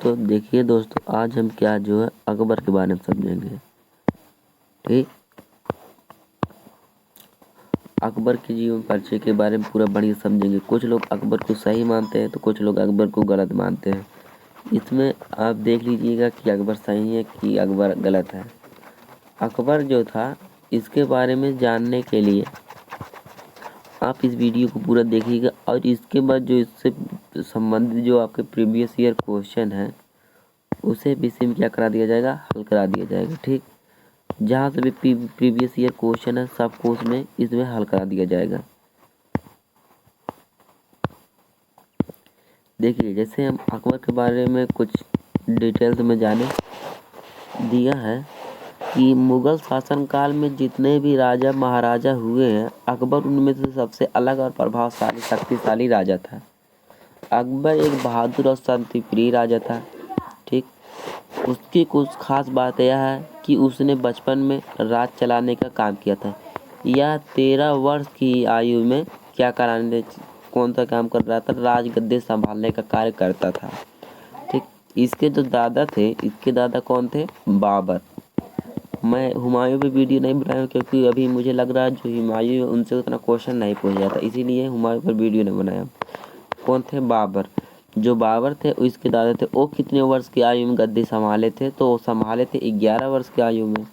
तो देखिए दोस्तों, आज हम क्या जो है अकबर के बारे में समझेंगे। ठीक, अकबर के जीवन परिचय के बारे में पूरा बढ़िया समझेंगे। कुछ लोग अकबर को सही मानते हैं तो कुछ लोग अकबर को गलत मानते हैं। इसमें आप देख लीजिएगा कि अकबर सही है कि अकबर गलत है। अकबर जो था, इसके बारे में जानने के लिए आप इस वीडियो को पूरा देखिएगा, और इसके बाद जो इससे संबंधित जो आपके प्रीवियस ईयर क्वेश्चन है उसे भी सेम क्या करा दिया जाएगा, हल करा दिया जाएगा। ठीक, जहाँ से भी प्रीवियस ईयर क्वेश्चन है सबको उसमें इसमें हल करा दिया जाएगा। देखिए, जैसे हम अकबर के बारे में कुछ डिटेल्स में जाने दिया है कि मुगल शासनकाल में जितने भी राजा महाराजा हुए हैं, अकबर उनमें से सबसे अलग और प्रभावशाली शक्तिशाली राजा था। अकबर एक बहादुर और शांतिप्रिय राजा था। ठीक, उसकी कुछ खास बात यह है कि उसने बचपन में राज चलाने का काम किया था। यह 13 वर्ष की आयु में क्या कराने कौन सा काम कर रहा था, राजगद्दी संभालने का कार्य करता था। ठीक, इसके जो दादा थे, इसके दादा कौन थे, बाबर। मैं हुमायूं पे वीडियो नहीं बनाया क्योंकि अभी मुझे लग रहा है जो हुमायूं है उनसे उतना क्वेश्चन नहीं पूछ जाता, इसीलिए हुमायूं पर वीडियो नहीं बनाया। कौन थे, बाबर। जो बाबर थे इसके दादा थे, वो कितने वर्ष की आयु में गद्दी संभाले थे, तो वो संभाले थे 11 वर्ष की आयु में,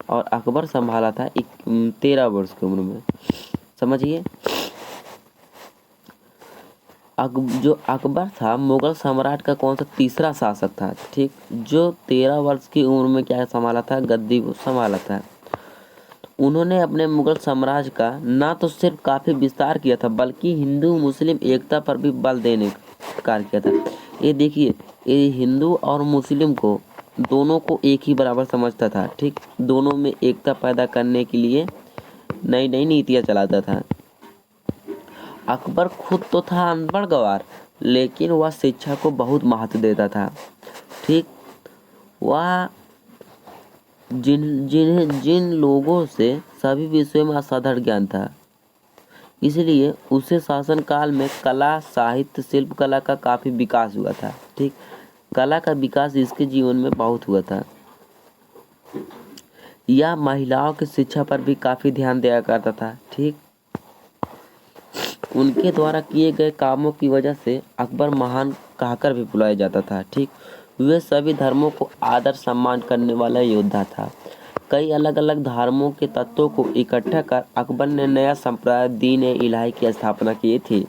और अकबर संभाला था 13 वर्ष की उम्र में। समझिए, जो अकबर था मुगल सम्राट का कौन सा तीसरा शासक था। ठीक, जो 13 वर्ष की उम्र में क्या संभाला था, गद्दी को संभाला था। उन्होंने अपने मुगल साम्राज्य का ना तो सिर्फ काफ़ी विस्तार किया था, बल्कि हिंदू मुस्लिम एकता पर भी बल देने का कार्य किया था। ये देखिए, ये हिंदू और मुस्लिम को दोनों को एक ही बराबर समझता था। ठीक, दोनों में एकता पैदा करने के लिए नई नई नीतियाँ चलाता था। अकबर खुद तो था अनपढ़ गवार, लेकिन वह शिक्षा को बहुत महत्व देता था। ठीक, वह जिन लोगों से सभी विषयों में असाधारण ज्ञान था, इसलिए उसे शासनकाल में कला साहित्य शिल्प कला का काफ़ी विकास हुआ था। ठीक, कला का विकास इसके जीवन में बहुत हुआ था। यह महिलाओं की शिक्षा पर भी काफ़ी ध्यान दिया करता था। ठीक, उनके द्वारा किए गए कामों की वजह से अकबर महान कहकर भी बुलाया जाता था। ठीक, वे सभी धर्मों को आदर सम्मान करने वाला योद्धा था। कई अलग अलग धर्मों के तत्वों को इकट्ठा कर अकबर ने नया संप्रदाय दीन ए इलाही की स्थापना की थी।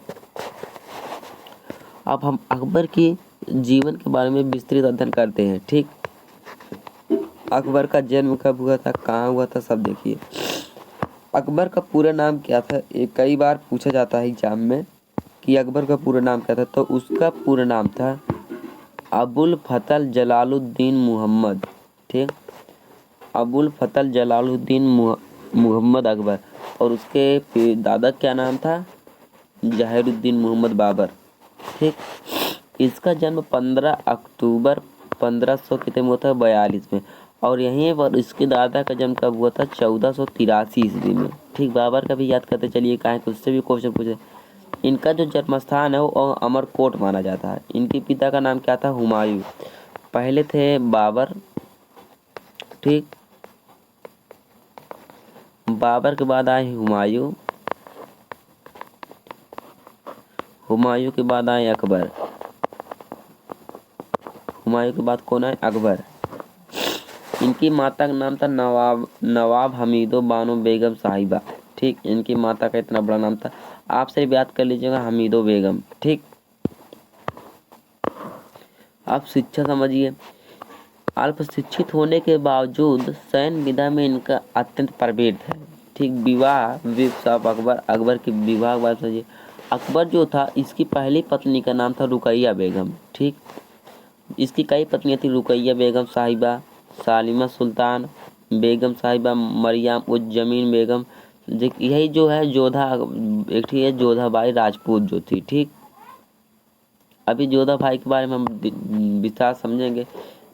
अब हम अकबर के जीवन के बारे में विस्तृत अध्ययन करते हैं। ठीक, अकबर का जन्म कब हुआ था, कहाँ हुआ था, सब देखिए। अकबर का पूरा नाम क्या था, ये कई बार पूछा जाता है एग्जाम में कि अकबर का पूरा नाम क्या था। तो उसका पूरा नाम था अबुल फतल जलालुद्दीन मुहम्मद। ठीक, अबुल फतल जलालुद्दीन मुहम्मद अकबर, और उसके दादा क्या नाम था, जहीरुद्दीन मोहम्मद बाबर। ठीक, इसका जन्म 15 अक्टूबर 1500 कितने में हुआ था, 42 में, और यहीं पर इसके दादा का जन्म कब हुआ था, 1483 ईस्वी में। ठीक, बाबर का भी याद करते चलिए, कहाँ कि उससे भी क्वेश्चन पूछे। इनका जो जन्म स्थान है वो अमरकोट माना जाता है। इनके पिता का नाम क्या था, हुमायूं। पहले थे बाबर। ठीक, बाबर के बाद आए हुमायूं, हुमायूं के बाद आए अकबर, हुमायूं के बाद कौन आए, अकबर। इनकी माता का नाम था नवाब हमीदो बानो बेगम साहिबा। ठीक, इनकी माता का इतना बड़ा नाम था, आप से याद कर लीजिएगा, हमीदो बेगम। ठीक, आप शिक्षा समझिए। अल्प शिक्षित होने के बावजूद सैन्य विधा में इनका अत्यंत प्रवीण था। ठीक, विवाह अकबर की विवाह बात समझिए। अकबर जो था, इसकी पहली पत्नी का नाम था रुकैया बेगम। ठीक, इसकी कई पत्नियां थी, रुकैया बेगम साहिबा, सालिमा सुल्तान बेगम साहिबा, मरियम उज जमीन बेगम। यही जो है जोधा, एक थी है जोधाबाई राजपूत जो थी। ठीक, अभी जोधा भाई के बारे में हम विस्तार समझेंगे।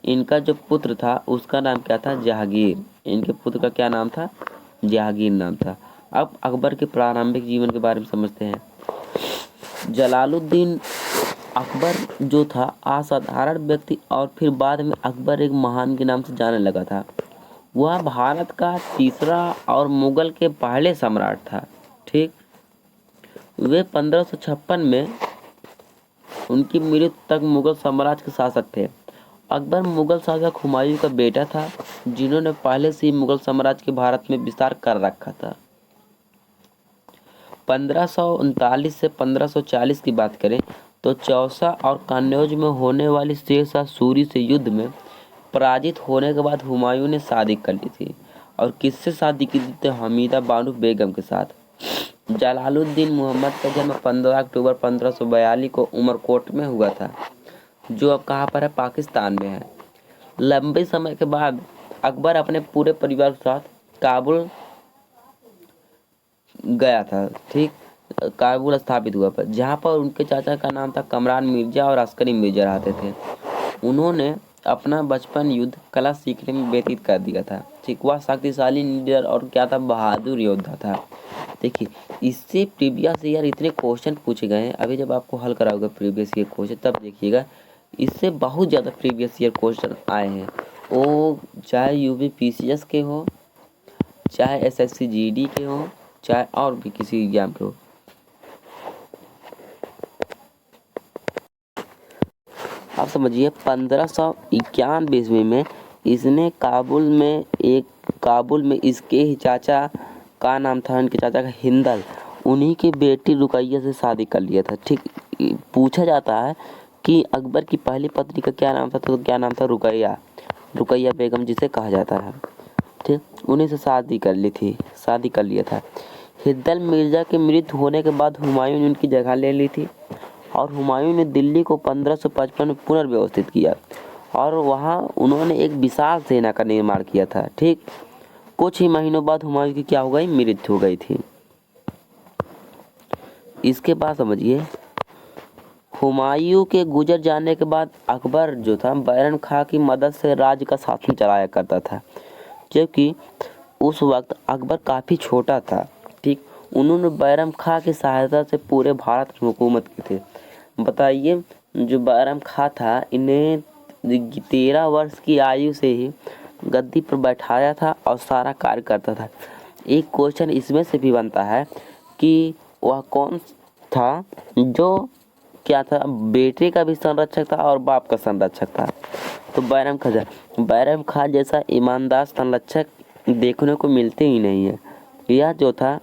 इनका जो पुत्र था उसका नाम क्या था, जहांगीर। इनके पुत्र का क्या नाम था, जहांगीर नाम था। अब अकबर के प्रारंभिक जीवन के बारे में समझते हैं। जलालुद्दीन अकबर जो था असाधारण व्यक्ति और फिर बाद में अकबर एक महान के नाम से जाने लगा था। वह भारत का तीसरा और मुगल के पहले सम्राट था। ठीक, वे 1556 में उनकी मृत्यु तक मुगल साम्राज्य के शासक थे। अकबर मुगल शासक हुमायूं का बेटा था, जिन्होंने पहले से ही मुगल साम्राज्य के भारत में विस्तार कर रखा था। 1539 से 1540 की बात करें तो चौसा और कन्नौज में होने वाली शेर शाह सूरी से युद्ध में पराजित होने के बाद हुमायूं ने शादी कर ली थी। और किससे शादी की थी? तो हमीदा बानो बेगम के साथ। जलालुद्दीन मोहम्मद का जन्म 15 अक्टूबर 1542 को उमरकोट में हुआ था, जो अब कहाँ पर है? पाकिस्तान में है। लंबे समय के बाद अकबर अपने पूरे परिवार के साथ काबुल गया था। ठीक, काबुल स्थापित हुआ पर, जहाँ पर उनके चाचा का नाम था कमरान मिर्जा और अस्करी मिर्जा रहते थे। उन्होंने अपना बचपन युद्ध कला सीखने में व्यतीत कर दिया था। ठीक, वह शक्तिशाली लीडर और क्या था? बहादुर योद्धा था। देखिए, इससे प्रीवियस ईयर इतने क्वेश्चन पूछे गए हैं। अभी जब आपको हल करा होगा प्रीवियस ईयर क्वेश्चन, तब देखिएगा इससे बहुत ज़्यादा प्रीवियस ईयर क्वेश्चन आए हैं। वो चाहे यूपीपीसीएस के हो, चाहे एसएससी जीडी के हो, चाहे और भी किसी एग्जाम के हो। आप समझिए 1591 ईस्वी में इसने काबुल में इसके ही चाचा का नाम था, इनके चाचा का हिंदल, उन्हीं की बेटी रुकैया से शादी कर लिया था। ठीक, पूछा जाता है कि अकबर की पहली पत्नी का क्या नाम था? तो क्या नाम था? रुकैया बेगम जिसे कहा जाता है। ठीक, उन्हीं से शादी कर लिया था। हिंदल मिर्जा की मृत्यु होने के बाद हुमायूं ने उनकी जगह ले ली थी और हुमायूं ने दिल्ली को 1555 में पुनर्व्यवस्थित किया और वहां उन्होंने एक विशाल सेना का निर्माण किया था। ठीक, कुछ ही महीनों बाद हुमायूं की क्या हो गई? मृत्यु हो गई थी। इसके बाद समझिए, हुमायूं के गुजर जाने के बाद अकबर जो था बैरम खां की मदद से राज्य का शासन चलाया करता था, जबकि उस वक्त अकबर काफ़ी छोटा था। ठीक, उन्होंने बैरम खां की सहायता से पूरे भारत की हुकूमत की थी। बताइए, जो बैरम खां था, इन्हें 13 वर्ष की आयु से ही गद्दी पर बैठाया था और सारा कार्य करता था। एक क्वेश्चन इसमें से भी बनता है कि वह कौन था जो क्या था? बेटे का भी संरक्षक था और बाप का संरक्षक था। तो बैरम खां जैसा ईमानदार संरक्षक देखने को मिलते ही नहीं है। यह जो था,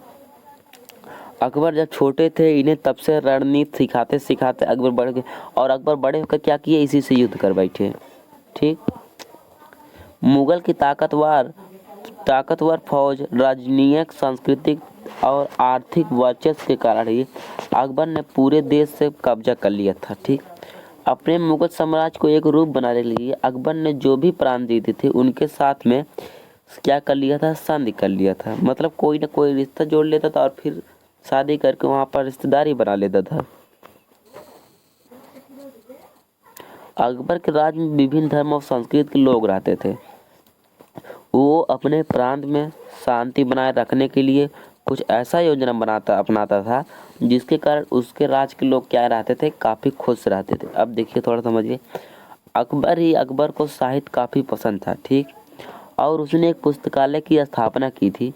अकबर जब छोटे थे इन्हें तब से रणनीति सिखाते सिखाते अकबर बढ़ गए और अकबर बड़े होकर क्या किए? इसी से युद्ध कर बैठे। ठीक, मुगल की ताकतवर फौज, राजनीतिक, सांस्कृतिक और आर्थिक वर्चस्व के कारण ही अकबर ने पूरे देश से कब्जा कर लिया था। ठीक, अपने मुगल साम्राज्य को एक रूप बनाने के लिए अकबर ने जो भी प्रांत जीते थे उनके साथ में क्या कर लिया था? संधि कर लिया था। मतलब कोई ना कोई रिश्ता जोड़ लेता था और फिर शादी करके वहाँ पर रिश्तेदारी बना लेता था। अकबर के राज में विभिन्न धर्म और संस्कृति के लोग रहते थे। वो अपने प्रांत में शांति बनाए रखने के लिए कुछ ऐसा योजना अपनाता था जिसके कारण उसके राज के लोग क्या रहते थे? काफ़ी खुश रहते थे। अब देखिए, थोड़ा समझिए, अकबर को साहित्य काफ़ी पसंद था। ठीक, और उसने एक पुस्तकालय की स्थापना की थी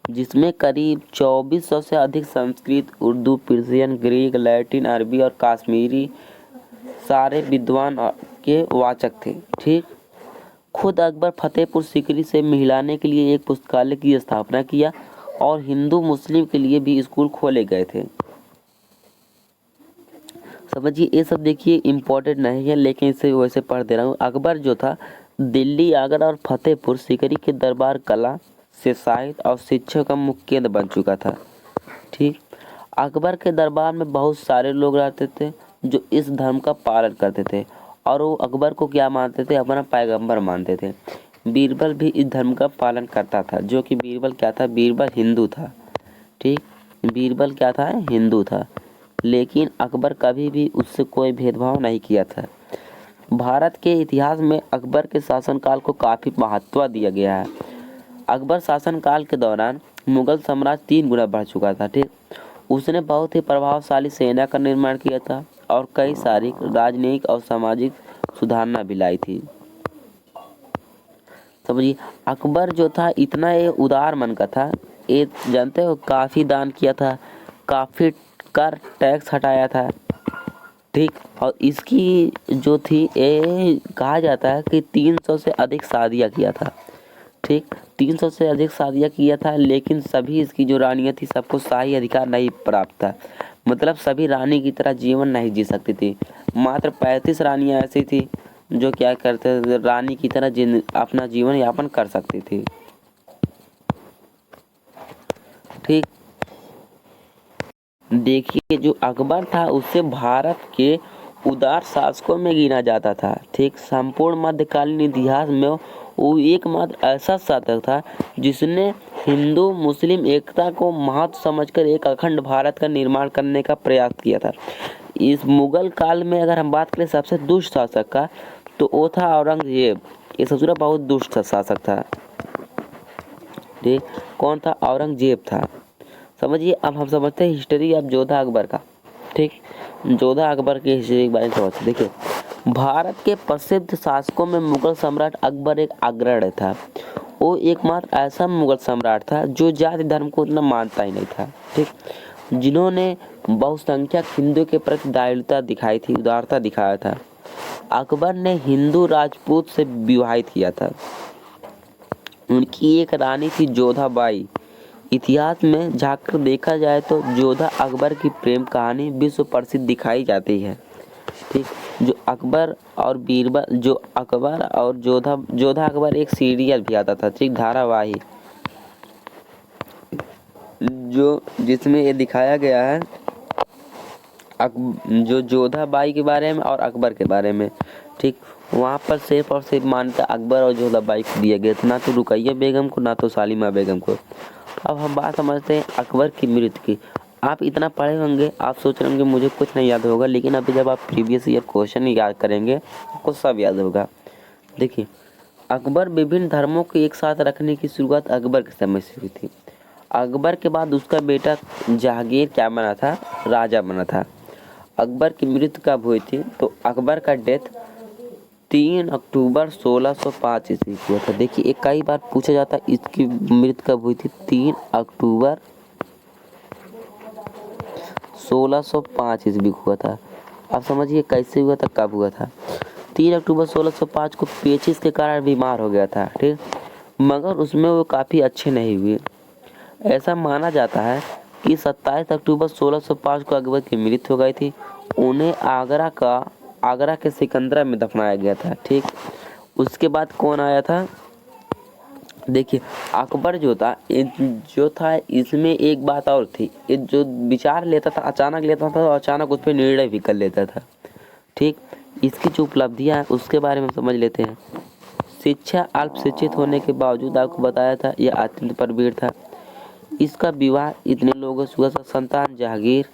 जिसमें करीब 2400 से अधिक Sanskrit, Urdu, Persian, Greek, Latin, अरबी और कश्मीरी सारे विद्वान के वाचक थे। ठीक, खुद अकबर फतेहपुर सीकरी से मिलाने के लिए एक पुस्तकालय की स्थापना किया और हिंदू मुस्लिम के लिए भी स्कूल खोले गए थे। समझिए, ये सब देखिए इम्पोर्टेंट नहीं है, लेकिन इसे वैसे पढ़ दे रहा हूँ। अकबर जो था दिल्ली, आगरा और फतेहपुर सीकरी के दरबार कला से साहित्य और शिक्षा का मुख्य केंद्र बन चुका था। ठीक, अकबर के दरबार में बहुत सारे लोग रहते थे जो इस धर्म का पालन करते थे और वो अकबर को क्या मानते थे? अपना पैगंबर मानते थे। बीरबल भी इस धर्म का पालन करता था, जो कि बीरबल क्या था? बीरबल हिंदू था। ठीक, बीरबल क्या था? हिंदू था, लेकिन अकबर कभी भी उससे कोई भेदभाव नहीं किया था। भारत के इतिहास में अकबर के शासनकाल को काफ़ी महत्व दिया गया है। अकबर शासनकाल के दौरान मुगल साम्राज्य 3 गुना बढ़ चुका था। ठीक, उसने बहुत ही प्रभावशाली सेना का निर्माण किया था और कई सारी राजनीतिक और सामाजिक सुधारणा भी लाई थी। समझिए, अकबर जो था इतना ये उदार मन का था, ये जानते हो, काफ़ी दान किया था, काफ़ी कर टैक्स हटाया था। ठीक, और इसकी जो थी ये कहा जाता है कि 300 से अधिक शादियाँ किया था। ठीक, 300 से अधिक शादियाँ किया था, लेकिन सभी इसकी जो रानियाँ थी सबको शाही अधिकार नहीं प्राप्त था। मतलब सभी रानी की तरह जीवन नहीं जी सकती थी। मात्र 35 रानियाँ ऐसी थी जो क्या करते थे, रानी की तरह अपना जीवन यापन कर सकती थी। ठीक, देखिए जो अकबर था उससे भारत के उदार शासकों में गिना जाता था। ठीक, संपूर्ण मध्यकालीन इतिहास में वो एकमात्र ऐसा शासक था जिसने हिंदू मुस्लिम एकता को महत्व समझकर एक अखंड भारत का निर्माण करने का प्रयास किया था। इस मुगल काल में अगर हम बात करें सबसे दुष्ट शासक का, तो वो था औरंगजेब। ये ससुरा बहुत दुष्ट शासक था। ठीक, कौन था? औरंगजेब था। समझिए, अब हम समझते हैं हिस्ट्री ऑफ जोधा अकबर का। ठीक, जोधा अकबर की हिस्ट्री के बारे में समझते। देखिए, भारत के प्रसिद्ध शासकों में मुगल सम्राट अकबर एक अग्रणी था। वो एकमात्र ऐसा मुगल सम्राट था जो जाति धर्म को उतना मानता ही नहीं था। ठीक, जिन्होंने बहुसंख्यक हिंदू के प्रति दयालुता दिखाई थी, उदारता दिखाया था। अकबर ने हिंदू राजपूत से विवाहित किया था। उनकी एक रानी थी जोधा बाई। इतिहास में झांककर देखा जाए तो जोधा अकबर की प्रेम कहानी विश्व प्रसिद्ध दिखाई जाती है। ठीक, जो अकबर और बीरबल, जो अकबर और जोधा अकबर एक सीरियल भी आता था। ठीक, धारावाहिक, जो जिसमें ये दिखाया गया है जो जोधा बाई के बारे में और अकबर के बारे में। ठीक, वहाँ पर सिर्फ और सिर्फ मान्यता अकबर और जोधा बाई को दिया गया था, ना तो रुकैया बेगम को, ना तो सालिमा बेगम को। अब हम बात समझते हैं अकबर की मृत्यु की। आप इतना पढ़े होंगे, आप सोच रहे होंगे मुझे कुछ नहीं याद होगा, लेकिन अभी जब आप प्रीवियस ईयर क्वेश्चन याद करेंगे आपको सब याद होगा। देखिए, अकबर विभिन्न धर्मों को एक साथ रखने की शुरुआत अकबर के समय से हुई थी। अकबर के बाद उसका बेटा जहांगीर क्या बना था? राजा बना था। अकबर की मृत्यु कब हुई थी? तो अकबर का डेथ 3 अक्टूबर 1605 ईस्वी को हुआ था। देखिए, एक कई बार पूछा जाता है इसकी मृत्यु कब हुई थी। 3 अक्टूबर 1605 ईस्वी को हुआ था। अब समझिए कैसे हुआ था, कब हुआ था। 3 अक्टूबर 1605 को पेचिस के कारण बीमार हो गया था। ठीक, मगर उसमें वो काफ़ी अच्छे नहीं हुए। ऐसा माना जाता है कि 27 अक्टूबर 1605 को अकबर की मृत्यु हो गई थी। उन्हें आगरा के सिकंदरा में दफनाया गया था। ठीक, उसके बाद कौन आया था? देखिए, अकबर जो था इसमें एक बात और थी, ये जो विचार लेता था अचानक लेता था और अचानक उस पर निर्णय भी कर लेता था। ठीक, इसकी जो उपलब्धियां हैं उसके बारे में समझ लेते हैं। शिक्षा, अल्प शिक्षित होने के बावजूद आपको बताया था यह अत्यंत परवीर था। इसका विवाह इतने लोगों से हुआ था। संतान जहांगीर,